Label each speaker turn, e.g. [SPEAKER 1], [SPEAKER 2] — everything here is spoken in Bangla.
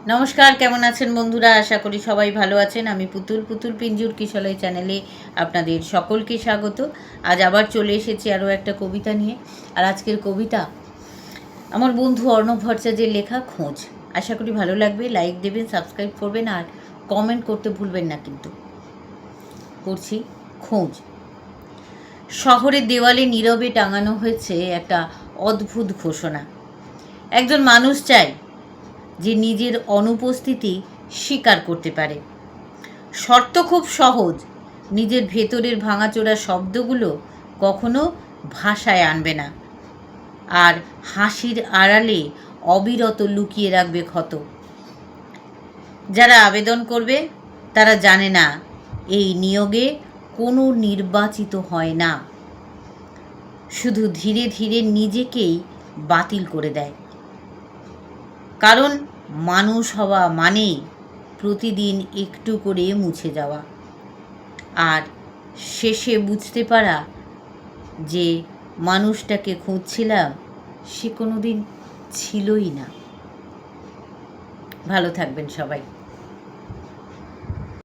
[SPEAKER 1] নমস্কার, কেমন আছেন বন্ধুরা? আশা করি সবাই ভালো আছেন। আমি পুতুল পিঞ্জুর কিশলয় চ্যানেলে আপনাদের সকলকে স্বাগত। আজ আবার চলে এসেছি আরও একটা কবিতা নিয়ে। আর আজকের কবিতা আমার বন্ধু অর্ণব ভট্টাচার্যের লেখা খোঁজ। আশা করি ভালো লাগবে। লাইক দেবেন, সাবস্ক্রাইব করবেন আর কমেন্ট করতে ভুলবেন না কিন্তু। পড়ছি খোঁজ। শহরের দেওয়ালে নীরবে টাঙানো হয়েছে একটা অদ্ভুত ঘোষণা। একজন মানুষ চায় যে নিজের অনুপস্থিতি স্বীকার করতে পারে। শর্ত খুব সহজ, নিজের ভেতরের ভাঙাচোরা শব্দগুলো কখনো ভাষায় আনবে না, আর হাসির আড়ালে অবিরত লুকিয়ে রাখবে ক্ষত। যারা আবেদন করবে তারা জানে না এই নিয়োগে কোনো নির্বাচিত হয় না, শুধু ধীরে ধীরে নিজেকেই বাতিল করে দেয়। কারণ মানুষ হওয়া মানেই প্রতিদিন একটু করে মুছে যাওয়া, আর শেষে বুঝতে পারা যে মানুষটাকে খুঁজছিলাম সে কোনো দিন ছিলই না। ভালো থাকবেন সবাই।